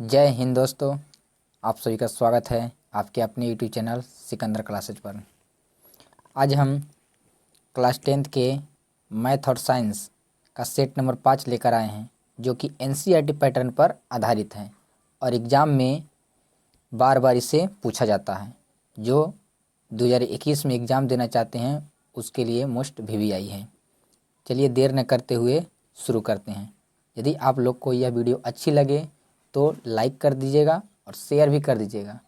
जय हिंद दोस्तों, आप सभी का स्वागत है आपके अपने यूट्यूब चैनल सिकंदर क्लासेज पर। आज हम क्लास 10th के मैथ और साइंस का सेट नंबर 5 लेकर आए हैं, जो कि एनसीईआरटी पैटर्न पर आधारित है और एग्ज़ाम में बार बार इसे पूछा जाता है। जो 2021 में एग्ज़ाम देना चाहते हैं उसके लिए मोस्ट वीवीआई है। चलिए देर न करते हुए शुरू करते हैं। यदि आप लोग को यह वीडियो अच्छी लगे तो लाइक कर दीजिएगा और शेयर भी कर दीजिएगा,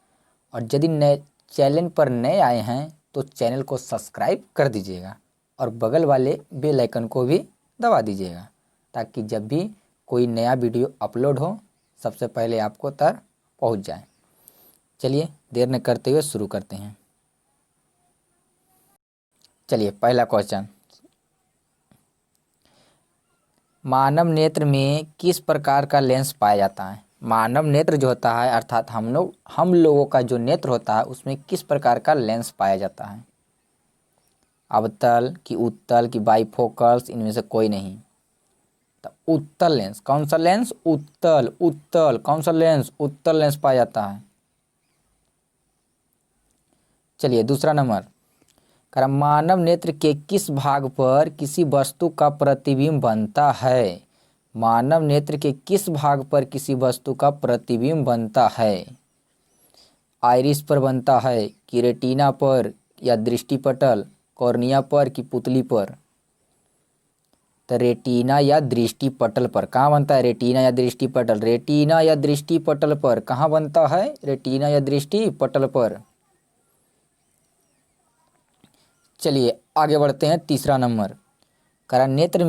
और यदि नए चैनल पर नए आए हैं तो चैनल को सब्सक्राइब कर दीजिएगा और बगल वाले बेल आइकन को भी दबा दीजिएगा, ताकि जब भी कोई नया वीडियो अपलोड हो सबसे पहले आपको तक पहुंच जाए। चलिए देर न करते हुए शुरू करते हैं। चलिए पहला क्वेश्चन, मानव नेत्र में किस प्रकार का लेंस पाया जाता है। मानव नेत्र जो होता है अर्थात हम लोगों का जो नेत्र होता है उसमें किस प्रकार का लेंस पाया जाता है। अवतल की उत्तल की बाइफोकल्स, इनमें से कोई नहीं। तो उत्तल लेंस, कौन सा लेंस? उत्तल। उत्तल कौन सा लेंस? उत्तल लेंस पाया जाता है। चलिए दूसरा नंबर, मानव नेत्र के किस भाग पर किसी वस्तु का प्रतिबिंब बनता है। मानव नेत्र के किस भाग पर किसी वस्तु का प्रतिबिंब बनता है। आइरिस पर बनता है कि रेटिना पर या दृष्टिपटल, कॉर्निया पर कि पुतली पर। तो रेटिना या दृष्टिपटल पर। कहाँ बनता है? रेटिना या दृष्टिपटल। रेटिना या दृष्टिपटल पर कहाँ बनता है? रेटिना या दृष्टिपटल पर। चलिए आगे बढ़ते हैं। तीसरा नंबर, नेत्र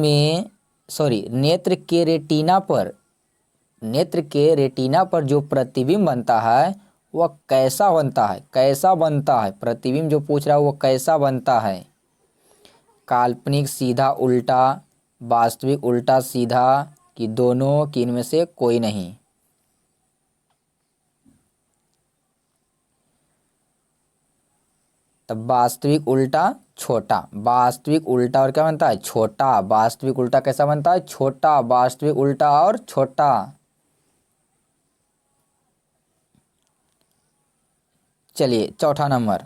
के रेटिना पर जो प्रतिबिंब बनता है वह कैसा बनता है? कैसा बनता है? प्रतिबिंब जो पूछ रहा है वो कैसा बनता है? काल्पनिक, सीधा, उल्टा, वास्तविक, उल्टा, सीधा कि दोनों, कि इनमें से कोई नहीं। तब वास्तविक, उल्टा, छोटा। वास्तविक, उल्टा और क्या बनता है? छोटा। वास्तविक उल्टा कैसा बनता है? छोटा। वास्तविक उल्टा और छोटा। चलिए चौथा नंबर,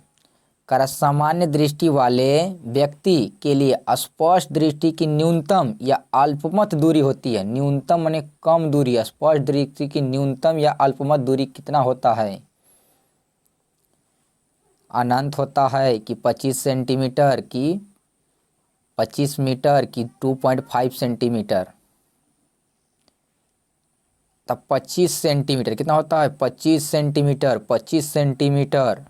सामान्य दृष्टि वाले व्यक्ति के लिए स्पष्ट दृष्टि की न्यूनतम या अल्पमत दूरी होती है। न्यूनतम माने कम दूरी। स्पष्ट दृष्टि की न्यूनतम या अल्पमत दूरी कितना होता है? अनंत होता है कि 25 सेंटीमीटर की 25 मीटर की 2.5 सेंटीमीटर। तब 25 सेंटीमीटर कितना होता है? 25 सेंटीमीटर। 25 सेंटीमीटर।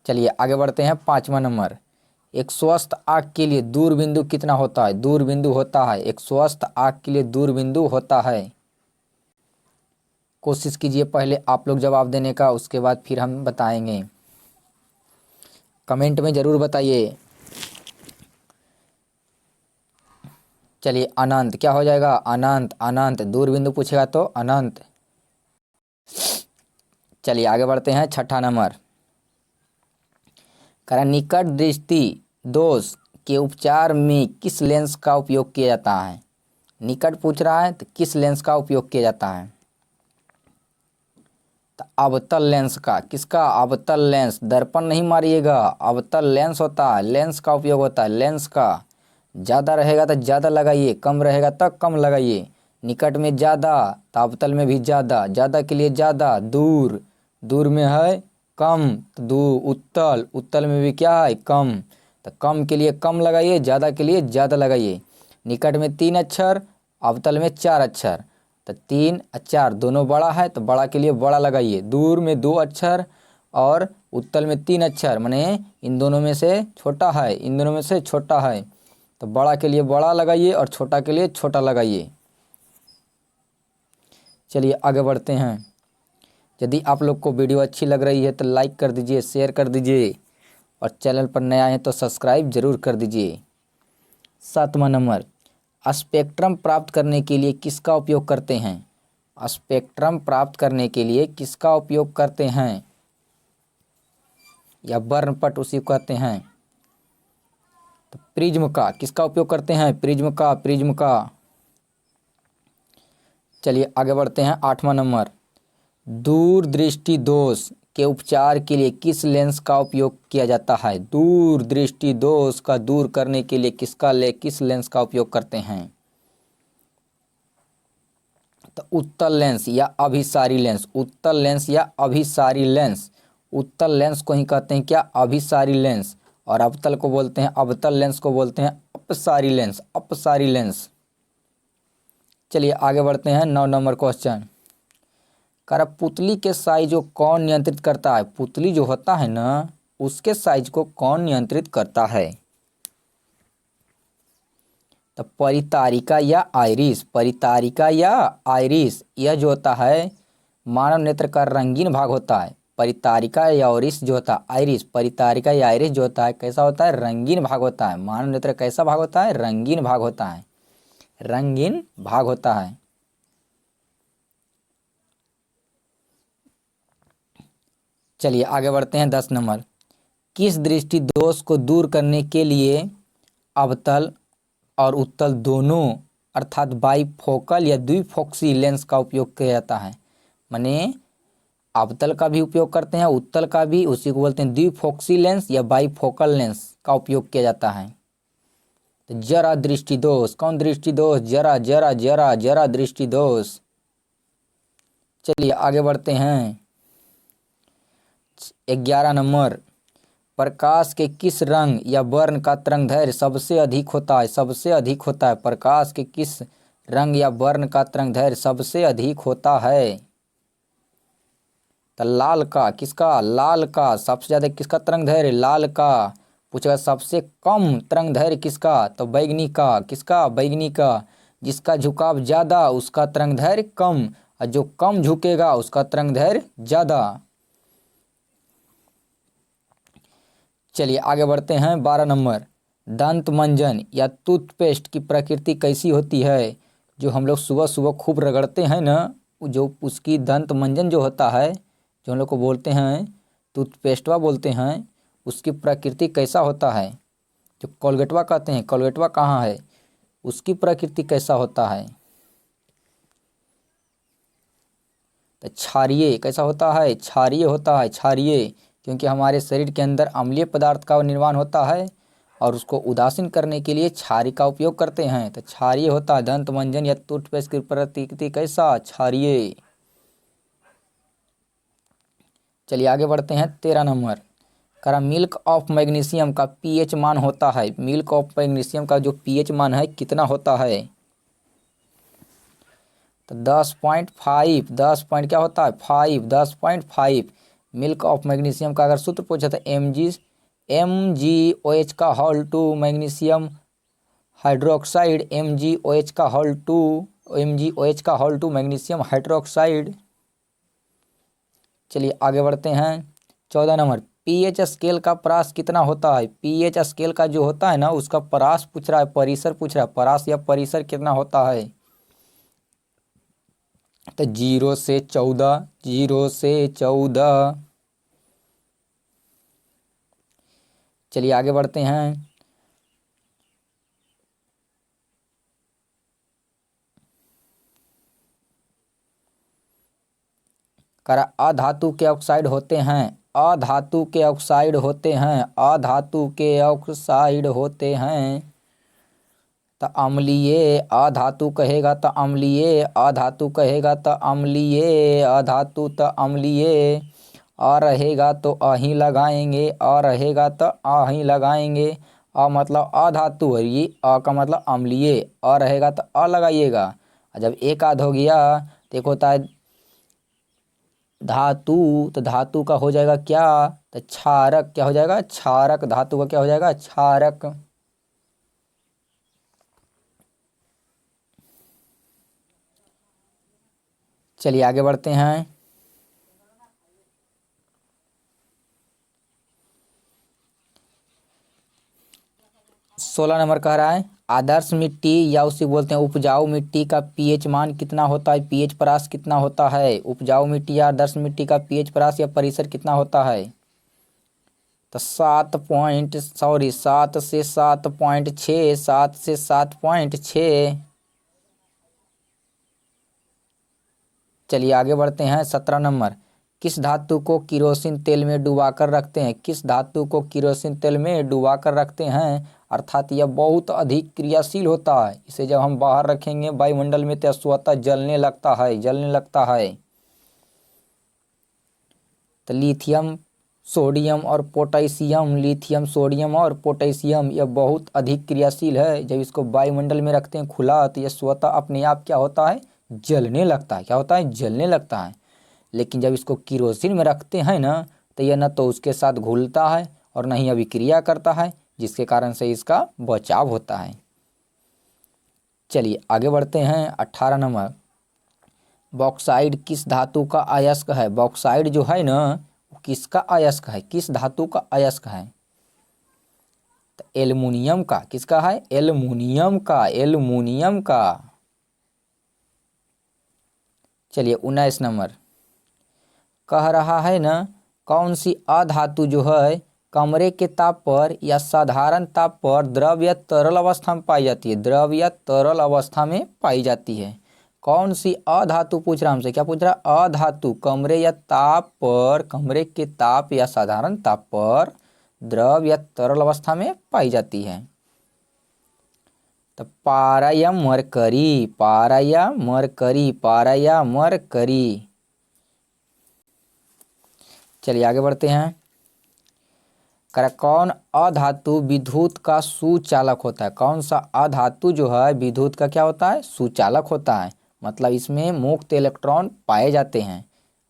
चलिए आगे बढ़ते हैं। पांचवा नंबर, एक स्वस्थ आँख के लिए दूरबिंदु कितना होता है? दूरबिंदु होता है, एक स्वस्थ आँख के लिए दूरबिंदु होता है। कोशिश कीजिए पहले आप लोग जवाब देने का, उसके बाद फिर हम बताएंगे। कमेंट में ज़रूर बताइए। चलिए अनंत क्या हो जाएगा? अनंत। अनंत दूरबिंदु पूछेगा तो अनंत। चलिए आगे बढ़ते हैं। छठा नंबर, निकट दृष्टि दोष के उपचार में किस लेंस का उपयोग किया जाता है। निकट पूछ रहा है तो किस लेंस का उपयोग किया जाता है? तो अवतल लेंस का। किसका? अवतल लेंस। दर्पण नहीं मारिएगा, अवतल लेंस होता है, लेंस का उपयोग होता है। लेंस का ज़्यादा रहेगा तो ज़्यादा लगाइए, कम रहेगा तो कम लगाइए। निकट में ज़्यादा तो अवतल में भी ज़्यादा। ज़्यादा के लिए ज़्यादा, दूर, दूर में है कम तो दूर। उत्तल, उत्तल में भी क्या है? कम। तो कम के लिए कम लगाइए, ज़्यादा के लिए ज़्यादा लगाइए। निकट में 3 अक्षर, अवतल में 4 अक्षर। तो 3 और 4 दोनों बड़ा है तो बड़ा के लिए बड़ा लगाइए। दूर में 2 अक्षर और उत्तल में 3 अक्षर, माने इन दोनों में से छोटा है, इन दोनों में से छोटा है। तो बड़ा के लिए बड़ा लगाइए और छोटा के लिए छोटा लगाइए। चलिए आगे बढ़ते हैं। यदि आप लोग को वीडियो अच्छी लग रही है तो लाइक कर दीजिए, शेयर कर दीजिए, और चैनल पर नया है तो सब्सक्राइब जरूर कर दीजिए। 7वां नंबर, स्पेक्ट्रम प्राप्त करने के लिए किसका उपयोग करते हैं। स्पेक्ट्रम प्राप्त करने के लिए किसका उपयोग करते हैं, या वर्णपट उसी को कहते हैं। तो प्रिज्म का। किसका उपयोग करते हैं? प्रिज्म का। प्रिज्म का। चलिए आगे बढ़ते हैं। 8वां नंबर, दूरदृष्टि दोष के उपचार के लिए किस लेंस का उपयोग किया जाता है? दूरदृष्टि दोष का दूर करने के लिए किस लेंस का उपयोग करते हैं? तो उत्तल लेंस या अभिसारी लेंस, उत्तल लेंस या अभिसारी लेंस। उत्तल लेंस को ही कहते हैं क्या? अभिसारी लेंस। और अवतल को बोलते हैं, अवतल लेंस को बोलते हैं अपसारी लेंस, अपसारी लेंस। चलिए आगे बढ़ते हैं। 9 नंबर क्वेश्चन, कर पुतली के साइज को कौन नियंत्रित करता है? पुतली जो होता है ना, उसके साइज को कौन नियंत्रित करता है? तो परितारिका या आइरिस, परितारिका या आइरिस। यह जो होता है मानव नेत्र का रंगीन भाग होता है। परितारिका या आइरिस जो होता है, आइरिस, परितारिका या आइरिस जो होता है कैसा होता है? रंगीन भाग होता है। मानव नेत्र कैसा भाग होता है? रंगीन भाग होता है, रंगीन भाग होता है। चलिए आगे बढ़ते हैं। 10 नंबर, किस दृष्टि दोष को दूर करने के लिए अवतल और उत्तल दोनों अर्थात बाईफोकल या द्विफोक्सी लेंस का उपयोग किया जाता है? माने अवतल का भी उपयोग करते हैं, उत्तल का भी, उसी को बोलते हैं द्विफोक्सी लेंस या बाईफोकल लेंस का उपयोग किया जाता है। तो जरा दृष्टि दोष, कौन दृष्टि दोष? जरा जरा जरा जरा दृष्टि दोष। चलिए आगे बढ़ते हैं। 11 नंबर, प्रकाश के किस रंग या वर्ण का तरंगदैर्घ्य सबसे अधिक होता है? सबसे अधिक होता है। प्रकाश के किस रंग या वर्ण का तरंगदैर्घ्य सबसे अधिक होता है? तो लाल का। किसका? लाल का। सबसे ज्यादा किसका तरंगदैर्घ्य? लाल का। पूछेगा सबसे कम तरंगदैर्घ्य किसका? तो बैगनी का। किसका? बैगनी का। जिसका झुकाव ज्यादा उसका तरंगदैर्घ्य कम, और जो कम झुकेगा उसका तरंगदैर्घ्य ज्यादा। चलिए आगे बढ़ते हैं। 12 नंबर, दंत मंजन या टूथपेस्ट की प्रकृति कैसी होती है? जो हम लोग सुबह सुबह खूब रगड़ते हैं ना, जो उसकी दंत मंजन जो होता है, जो हम लोग को बोलते हैं टूथपेस्टवा बोलते हैं, उसकी प्रकृति कैसा होता है? जो कोलगेटवा कहते हैं, कोलगेटवा कहाँ है, उसकी प्रकृति कैसा होता है? तो क्षारीय। कैसा होता है? क्षारीय होता है, क्षारीय। क्योंकि हमारे शरीर के अंदर अम्लीय पदार्थ का निर्माण होता है और उसको उदासीन करने के लिए क्षारीय का उपयोग करते हैं। तो क्षारीय होता है। दंत मंजन या टूथपेस्ट की प्रकृति कैसा? क्षारीय। चलिए आगे बढ़ते हैं। 13 नंबर, करा मिल्क ऑफ मैग्नीशियम का पीएच मान होता है? मिल्क ऑफ मैग्नीशियम का जो पीएच मान है कितना होता है? तो 10.5। 10 पॉइंट क्या होता है? 5, 10.5। मिल्क ऑफ मैग्नीशियम का अगर सूत्र पूछा तो MgOH का whole two magnesium hydroxide, MgOH का होल टू मैग्नीशियम हाइड्रोक्साइड। चलिए आगे बढ़ते हैं। 14 नंबर, पीएच स्केल का परास कितना होता है? पीएच स्केल का जो होता है ना, उसका परास पूछ रहा है, परिसर पूछ रहा है। परास या परिसर कितना होता है? तो 0 से 14, 0 से 14। चलिए आगे बढ़ते हैं। करा अधातु के ऑक्साइड होते हैं, अधातु के ऑक्साइड होते हैं, अधातु के ऑक्साइड होते हैं। तो अम्लीय अधातु कहेगा तो अम्लीय, अधातु कहेगा तो अम्लीय, अधातु तो अम्लीय। आ रहेगा तो अही लगाएंगे, आ रहेगा तो अही लगाएंगे। अ मतलब अधातु है, ये अ का मतलब अम्लीय, आ रहेगा तो अ लगाइएगा। और जब एक आध हो गया तो एक होता है धातु, तो धातु का हो जाएगा क्या? तो क्षारक। क्या हो जाएगा? क्षारक। धातु का क्या हो जाएगा? क्षारक। चलिए आगे बढ़ते हैं। 16 नंबर कह रहा है, आदर्श मिट्टी या उसे बोलते हैं उपजाऊ मिट्टी का पीएच मान कितना होता है? पीएच परास कितना होता है? उपजाऊ मिट्टी या आदर्श मिट्टी का पीएच परास या परिसर कितना होता है? तो 7 से 7.6, 7 से 7.6। चलिए आगे बढ़ते हैं। 17 नंबर, किस धातु को किरोसिन तेल में डुबाकर रखते हैं? किस धातु को किरोसिन तेल में डुबाकर रखते हैं? अर्थात यह बहुत अधिक क्रियाशील होता है। इसे जब हम बाहर रखेंगे वायुमंडल में तो स्वतः जलने लगता है, जलने लगता है। तो लिथियम, सोडियम और पोटेशियम, लिथियम, सोडियम और पोटेशियम यह बहुत अधिक क्रियाशील है। जब इसको वायुमंडल में रखते हैं खुला तो यह स्वतः अपने आप क्या होता है? जलने लगता है। क्या होता है? जलने लगता है। लेकिन जब इसको किरोसिन में रखते हैं ना तो यह न तो उसके साथ घुलता है और न ही अभिक्रिया करता है, जिसके कारण से इसका बचाव होता है। चलिए आगे बढ़ते हैं। 18 नंबर, बॉक्साइड किस धातु का अयस्क है? बॉक्साइड जो है ना वो किसका अयस्क है? किस धातु का अयस्क है? तो एल्युमिनियम का। किसका है? एल्युमिनियम का, एल्युमिनियम का। चलिए 19 नंबर, कह रहा है ना कौन सी अधातु जो है कमरे के ताप पर या साधारण ताप पर द्रव या तरल अवस्था में पाई जाती है? द्रव या तरल अवस्था में पाई जाती है। कौन सी अधातु पूछ रहा हमसे? क्या पूछ रहा? अधातु कमरे या ताप पर, कमरे के ताप या साधारण ताप पर द्रव या तरल अवस्था में पाई जाती है। तो पारा या मरकरी, पारा या मरकरी, पारा या मरकरी। चलिए आगे बढ़ते हैं। कौन अधातु विद्युत का सुचालक होता है? कौन सा अधातु जो है विद्युत का क्या होता है? सुचालक होता है। मतलब इसमें मुक्त इलेक्ट्रॉन पाए जाते हैं।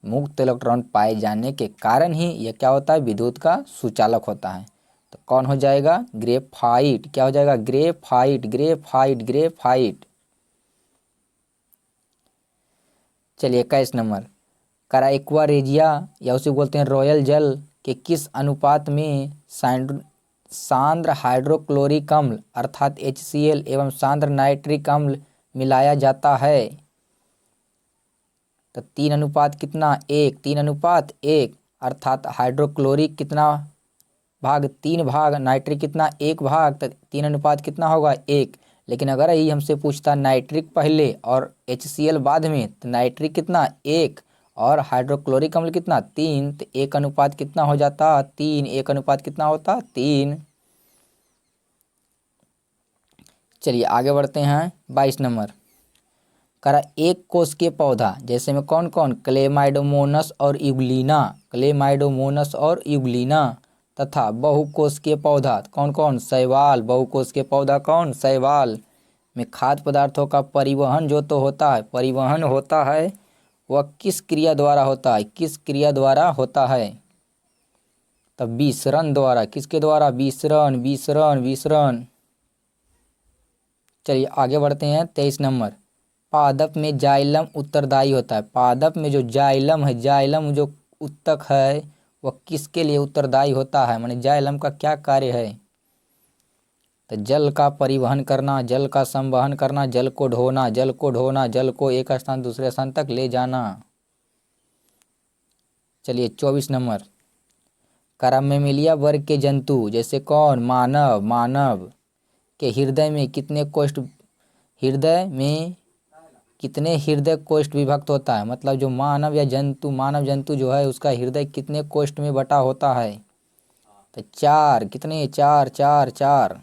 मुक्त इलेक्ट्रॉन पाए जाने के कारण ही यह क्या होता है? विद्युत का सुचालक होता है। तो कौन हो जाएगा? ग्रेफाइट। क्या हो जाएगा? Graphite, graphite, graphite. चलिए 21 नंबर, एक्वा रेजिया या उसे बोलते हैं रॉयल जल के किस अनुपात में सांद्र हाइड्रोक्लोरिक अम्ल अर्थात HCl एवं सांद्र नाइट्रिक अम्ल मिलाया जाता है? तो 3 अनुपात कितना? 1, 3 अनुपात 1। अर्थात हाइड्रोक्लोरिक कितना भाग? 3 भाग, नाइट्रिक कितना? 1 भाग। तो 3 अनुपात कितना होगा? 1। लेकिन अगर यही हमसे पूछता नाइट्रिक पहले और HCl बाद में तो नाइट्रिक कितना? 1 और हाइड्रोक्लोरिक अम्ल कितना? 3। तो 1 अनुपात कितना हो जाता? 3। 1 अनुपात कितना होता? 3। चलिए आगे बढ़ते हैं। 22 नंबर, एक कोष के पौधा जैसे में कौन कौन? क्लेमाइडोमोनस और यूग्लिना, क्लेमाइडोमोनस और यूग्लिना। तथा बहुकोष के पौधा कौन कौन? शैवाल। बहुकोष के पौधा कौन? शैवाल। में खाद्य पदार्थों का परिवहन जो तो होता है, परिवहन होता है, वह किस क्रिया द्वारा होता है? किस क्रिया द्वारा होता है? तब विसरण द्वारा। किसके द्वारा? विसरण, विसरण, विसरण। चलिए आगे बढ़ते हैं। 23 नंबर, पादप में जाइलम उत्तरदायी होता है। पादप में जो जाइलम है, जाइलम जो उत्तक है वह किसके लिए उत्तरदायी होता है? माने जाइलम का क्या कार्य है? तो जल का परिवहन करना, जल का संवहन करना, जल को ढोना, जल को ढोना, जल को एक स्थान दूसरे स्थान तक ले जाना। चलिए 24 नंबर, मैमेलिया वर्ग के जंतु जैसे कौन? मानव। मानव के हृदय में कितने कोष्ठ, हृदय में कितने हृदय कोष्ठ विभक्त होता है? मतलब जो मानव या जंतु, मानव जंतु जो है उसका हृदय कितने कोष्ठ में बटा होता है? तो 4। कितने? 4, 4, 4।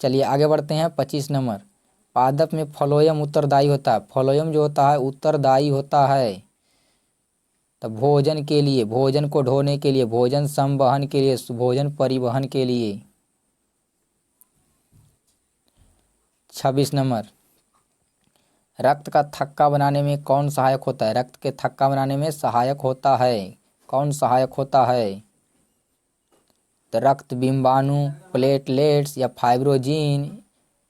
चलिए आगे बढ़ते हैं। 25 नंबर, पादप में फ्लोएम उत्तरदायी होता है। फ्लोएम जो होता है उत्तरदायी होता है तो भोजन के लिए, भोजन को ढोने के लिए, भोजन संवहन के लिए, भोजन परिवहन के लिए। 26 नंबर, रक्त का थक्का बनाने में कौन सहायक होता है? रक्त के थक्का बनाने में सहायक होता है। कौन सहायक होता है? तो रक्त बिंबाणु, प्लेटलेट्स या फाइब्रोजिन।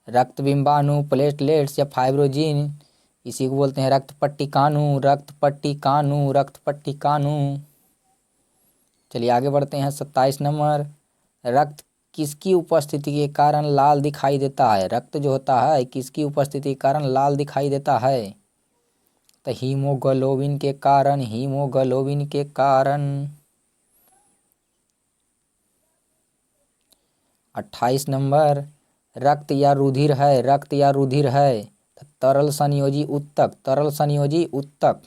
रक्त बिंबाणु, प्लेटलेट्स या फाइब्रोजिन, इसी को बोलते हैं रक्त पट्टिकाणु, रक्त पट्टिकाणु, रक्त पट्टिकाणु। चलिए आगे बढ़ते हैं। 27 नंबर, रक्त किसकी उपस्थिति के कारण लाल दिखाई देता है? रक्त जो होता है किसकी उपस्थिति के कारण लाल दिखाई देता है? तो हीमोग्लोबिन के कारण, हीमोग्लोबिन के कारण। 28 नंबर, रक्त या रुधिर है, रक्त या रुधिर है तरल संयोजी उत्तक, तरल संयोजी उत्तक।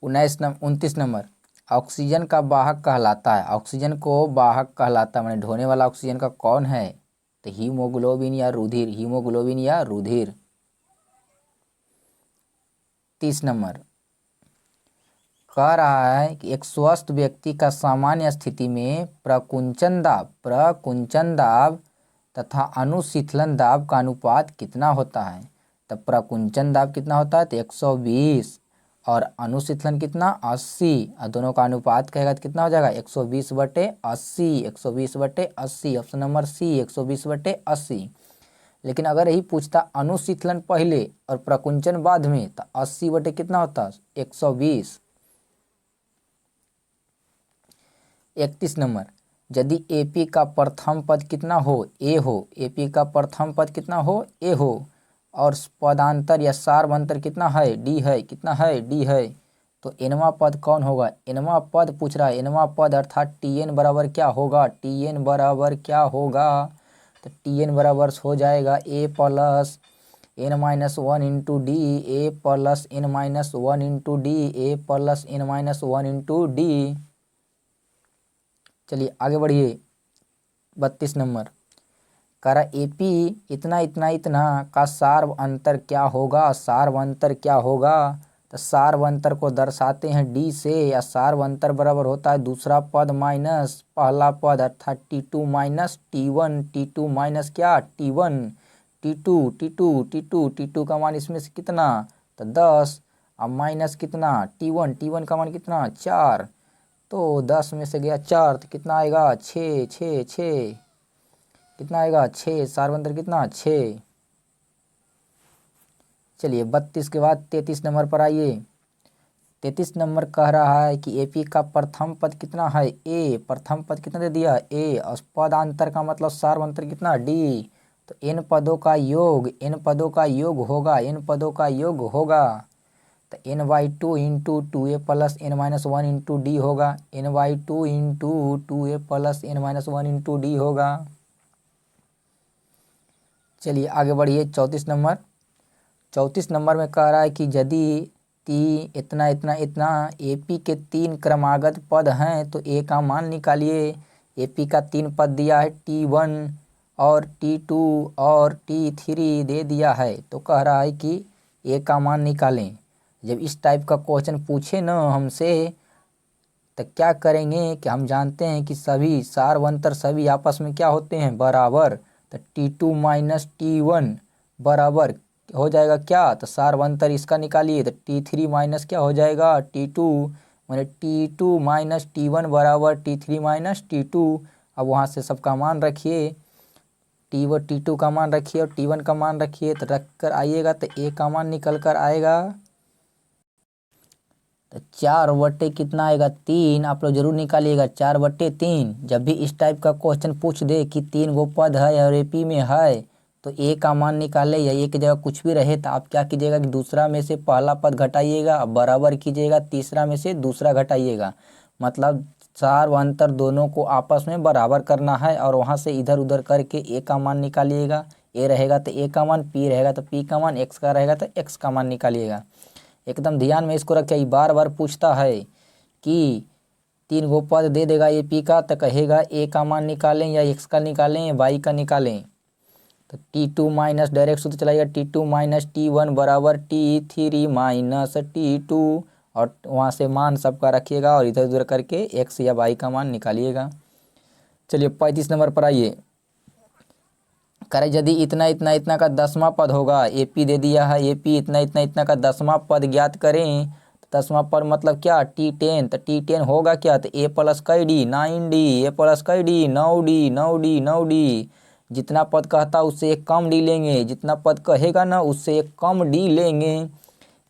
उन्नीस नंबर 29 नंबर, ऑक्सीजन का वाहक कहलाता है, ऑक्सीजन को वाहक कहलाता है, मैंने ढोने वाला ऑक्सीजन का कौन है? तो हीमोग्लोबिन या रुधिर, हीमोग्लोबिन या रुधिर। 30 नंबर, कह रहा है कि एक स्वस्थ व्यक्ति का सामान्य स्थिति में प्रकुंचन दाब तथा अनुशीतलन दाब का अनुपात कितना होता है? तो प्रकुंचन दाब कितना होता है? तो 120, और अनुशीतलन कितना? 80, और दोनों का अनुपात कहेगा तो कितना हो जाएगा? 120/80, 120/80। Option number C 120/80। लेकिन अगर यही पूछता अनुशीतलन पहले और प्रकुंचन बाद में, तो 80 बटे कितना होता? 120। 31 नंबर, यदि एपी का प्रथम पद कितना हो? ए हो, एपी का प्रथम पद कितना हो? ए हो, और पदांतर या सार्वंतर कितना है? डी है। कितना है? डी है। तो एनवा पद कौन होगा? एनवा पद पूछ रहा है, एनवा पद अर्थात टीएन बराबर क्या होगा? टीएन बराबर क्या होगा? तो टीएन बराबर हो जाएगा ए प्लस n-1 इंटू डी, ए प्लस n-1 इंटू डी, ए प्लस n-1 इंटू डी। चलिए आगे बढ़िए। 32 नंबर, करा एपी इतना इतना इतना का सार्व अंतर क्या होगा? सार्व अंतर क्या होगा? तो सार्व अंतर को दर्शाते हैं डी से, या सार्व अंतर बराबर होता है दूसरा पद माइनस पहला पद, अर्थात T2 minus T1, T2 minus क्या? T1, T2, T2, T2, T2 का मान इसमें से कितना? तो 10, अब माइनस कितना? T1, T1 का मान कितना? 4, तो 10 में से गया 4, तो कितना आएगा? 6, 6, 6, कितना आएगा? 6, सार्वंतर कितना? 6। चलिए 32 के बाद 33 नंबर पर आइए। 33 नंबर कह रहा है कि एपी का प्रथम पद कितना है? ए, प्रथम पद कितना दे दिया? ए, और पदांतर का मतलब सार्वंतर कितना? डी। तो इन पदों का योग, इन पदों का योग होगा, इन पदों का योग होगा, तो n/2 into 2a plus n-1 into D होगा, n/2 into 2a plus n-1 into D होगा। चलिए आगे बढ़िए। 34 नंबर, 34 नंबर में कह रहा है कि यदि इतना इतना इतना एपी के 3 क्रमागत पद हैं तो ए का मान निकालिए। एपी का 3 पद दिया है, T1 और T2 और T3 दे दिया है, तो कह रहा है कि ए का मान निकालें। जब इस टाइप का क्वेश्चन पूछे ना हमसे, तो क्या करेंगे कि हम जानते हैं कि सभी सार्वंतर सभी आपस में क्या होते हैं? बराबर। तो T2 माइनस T1 बराबर हो जाएगा क्या? तो सार्वंतर इसका निकालिए, तो T3 माइनस क्या हो जाएगा? T2, मैंने T2 माइनस T1 बराबर T3 माइनस T2। अब वहाँ से सबका मान रखिए, T2 का मान रखिए और T1 का मान रखिए, तो रख कर आइएगा तो ए का मान निकल कर आएगा। तो 4 बटे कितना आएगा? 3। आप लोग जरूर निकालिएगा 4/3। जब भी इस टाइप का क्वेश्चन पूछ दे कि 3 गो पद है और एपी में है, तो ए का मान निकाले, या ए की जगह कुछ भी रहे तो आप क्या कीजिएगा कि दूसरा में से पहला पद घटाइएगा, अब बराबर कीजिएगा, तीसरा में से दूसरा घटाइएगा। मतलब सार्वंतर दोनों को आपस में बराबर करना है, और वहाँ से इधर उधर करके ए का मान निकालिएगा। ए रहेगा तो ए का मान, पी रहेगा तो पी का मान, एक्स का रहेगा तो एक्स का मान निकालिएगा। एकदम ध्यान में इसको रखिए, बार बार पूछता है कि 3 गो पद दे देगा ए पी का, तो कहेगा ए का मान निकालें या एक्स का निकालें या वाई का निकालें। तो T2 माइनस डायरेक्ट सूत्र चलाइएगा, T2 माइनस T1 बराबर T3 माइनस T2, और वहाँ से मान सबका रखिएगा और इधर उधर करके एक्स या वाई का मान निकालिएगा। चलिए 35 नंबर पर आइए। करें यदि इतना इतना इतना का 10वां पद होगा, एपी दे दिया है, एपी इतना इतना इतना का 10वां पद ज्ञात करें। 10वां पद मतलब क्या? T10, तो T10 होगा क्या? तो ए प्लस कई डी 9D, ए प्लस कई डी 9D, 9D, 9D। जितना पद कहता उससे एक कम डी लेंगे, जितना पद कहेगा ना उससे एक कम डी लेंगे।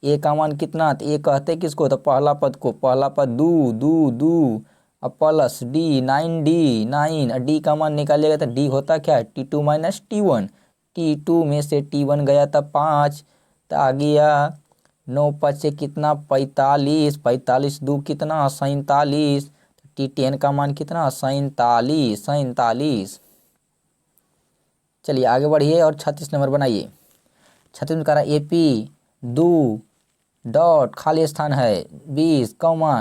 ए का मान कितना? तो ए कहते किसको? तो पहला पद को, पहला पद 2 2 2, अब प्लस डी 9D 9, डी का मान निकालिएगा तो डी होता क्या है? T2 minus T1। T2 में से T1 गया था 5, तो आ गया 9 पचे कितना 45, 45 दू कितना 47, T10 का मान कितना 47। चलिए आगे बढ़िए और 36 नंबर बनाइए। 36 में कह रहा है AP दू डॉट खाली स्थान है 20,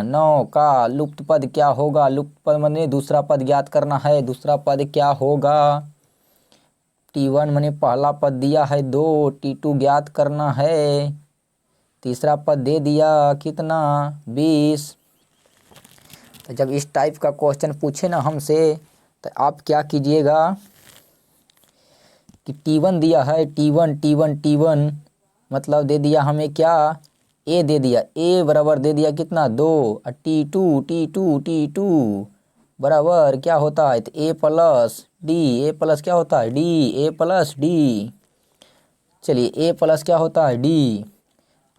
9 का लुप्त पद क्या होगा। लुप्त पद माने दूसरा पद ज्ञात करना है। दूसरा पद क्या होगा। T1 मैंने पहला पद दिया है 2, T2 ज्ञात करना है। तीसरा पद दे दिया कितना 20। तो जब इस टाइप का क्वेश्चन पूछे ना हमसे तो आप क्या कीजिएगा कि T1 दिया है, T1 मतलब दे दिया हमें क्या A दे दिया। A बराबर दे दिया कितना 2 और T2 बराबर क्या होता है तो A प्लस क्या होता है A प्लस D। चलिए A प्लस क्या होता है D।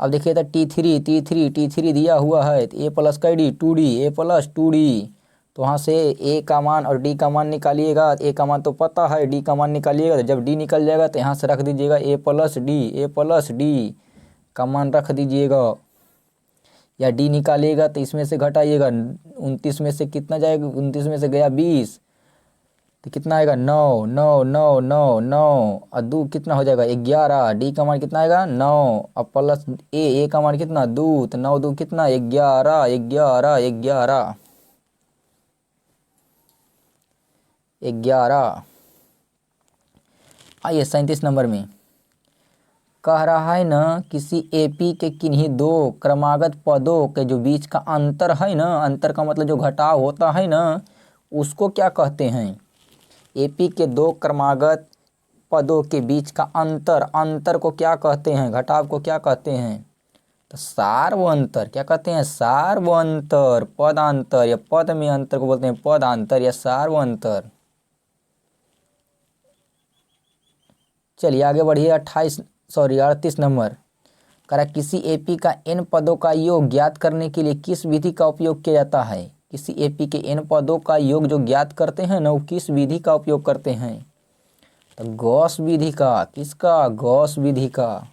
अब देखिए तो T3 दिया हुआ है तो A प्लस का D 2D A plus 2D। तो वहाँ से A का मान और D का मान निकालिएगा। A का मान तो पता है, D का मान निकालिएगा। तो जब D निकल जाएगा तो यहाँ से रख दीजिएगा A प्लस D का मान रख दीजिएगा। या D निकालिएगा तो इसमें से घटाइएगा 29 में से कितना जाएगा 29 में से गया 20 तो कितना आएगा 9 और 2 कितना हो जाएगा 11। D का मान कितना आएगा 9 और प्लस A का मान कितना 2 तो 9 2 कितना 11। आइए 37 नंबर में कह रहा है ना किसी AP के किन्हीं दो क्रमागत पदों के जो बीच का अंतर है ना, अंतर का मतलब जो घटाव होता है ना, उसको क्या कहते हैं। AP के दो क्रमागत पदों के बीच का अंतर को क्या कहते हैं, घटाव को क्या कहते हैं तो सार्वअंतर। क्या कहते हैं सार्वअंतर। पदांतर या पद में अंतर को बोलते हैं पदांतर या सार्वअंतर। चलिए आगे बढ़िए 38 नंबर कह रहा किसी AP का n पदों का योग ज्ञात करने के लिए किस विधि का उपयोग किया जाता है। किसी AP के n पदों का योग जो ज्ञात करते हैं ना वो किस विधि का उपयोग करते हैं तो गॉस विधि का। किसका गॉस विधि का।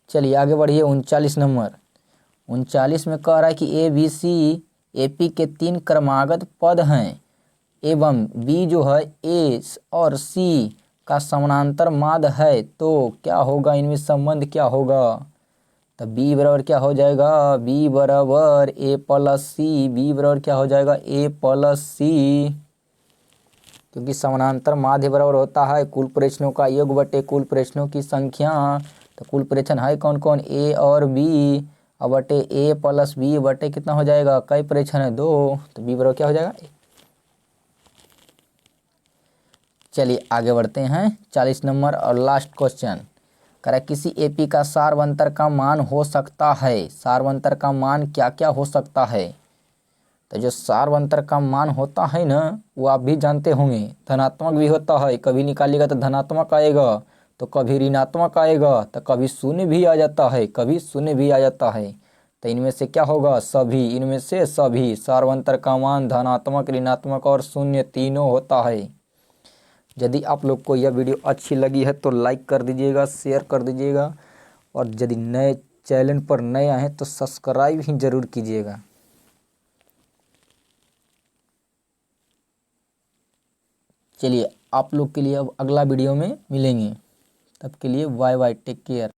चलिए आगे बढ़िए 39 नंबर। 39 में कह रहा है कि ABC AP के 3 क्रमागत पद हैं एवं B जो है A और C का समानांतर माद है तो क्या होगा, इनमें संबंध क्या होगा तो B बराबर क्या हो जाएगा B बराबर A प्लस C। B बराबर क्या हो जाएगा A प्लस C, क्योंकि समानांतर माध्य बराबर होता है कुल प्रेक्षणों का योग बटे कुल प्रेक्षणों की संख्या। तो कुल प्रेक्षण है कौन कौन A और B और बटे A प्लस B बटे कितना हो जाएगा कई प्रेक्षण है 2 तो B बराबर क्या हो जाएगा। चलिए आगे बढ़ते हैं 40 नंबर और लास्ट क्वेश्चन कह रहा है किसी AP का सार्वअंतर का मान हो सकता है। सार्वअंतर का मान क्या क्या हो सकता है तो जो सार्वअंतर का मान होता है ना वो आप भी जानते होंगे, धनात्मक भी होता है। कभी निकालिएगा तो धनात्मक आएगा तो कभी ऋणात्मक आएगा तो कभी शून्य भी आ जाता है, तो इनमें से क्या होगा सभी। इनमें से सभी सार्वअंतर का मान धनात्मक ऋणात्मक और शून्य तीनों होता है। यदि आप लोग को यह वीडियो अच्छी लगी है तो लाइक कर दीजिएगा, शेयर कर दीजिएगा और यदि नए चैनल पर नए आए हैं तो सब्सक्राइब ही जरूर कीजिएगा। चलिए आप लोग के लिए अब अगला वीडियो में मिलेंगे, तब के लिए बाय बाय, टेक केयर।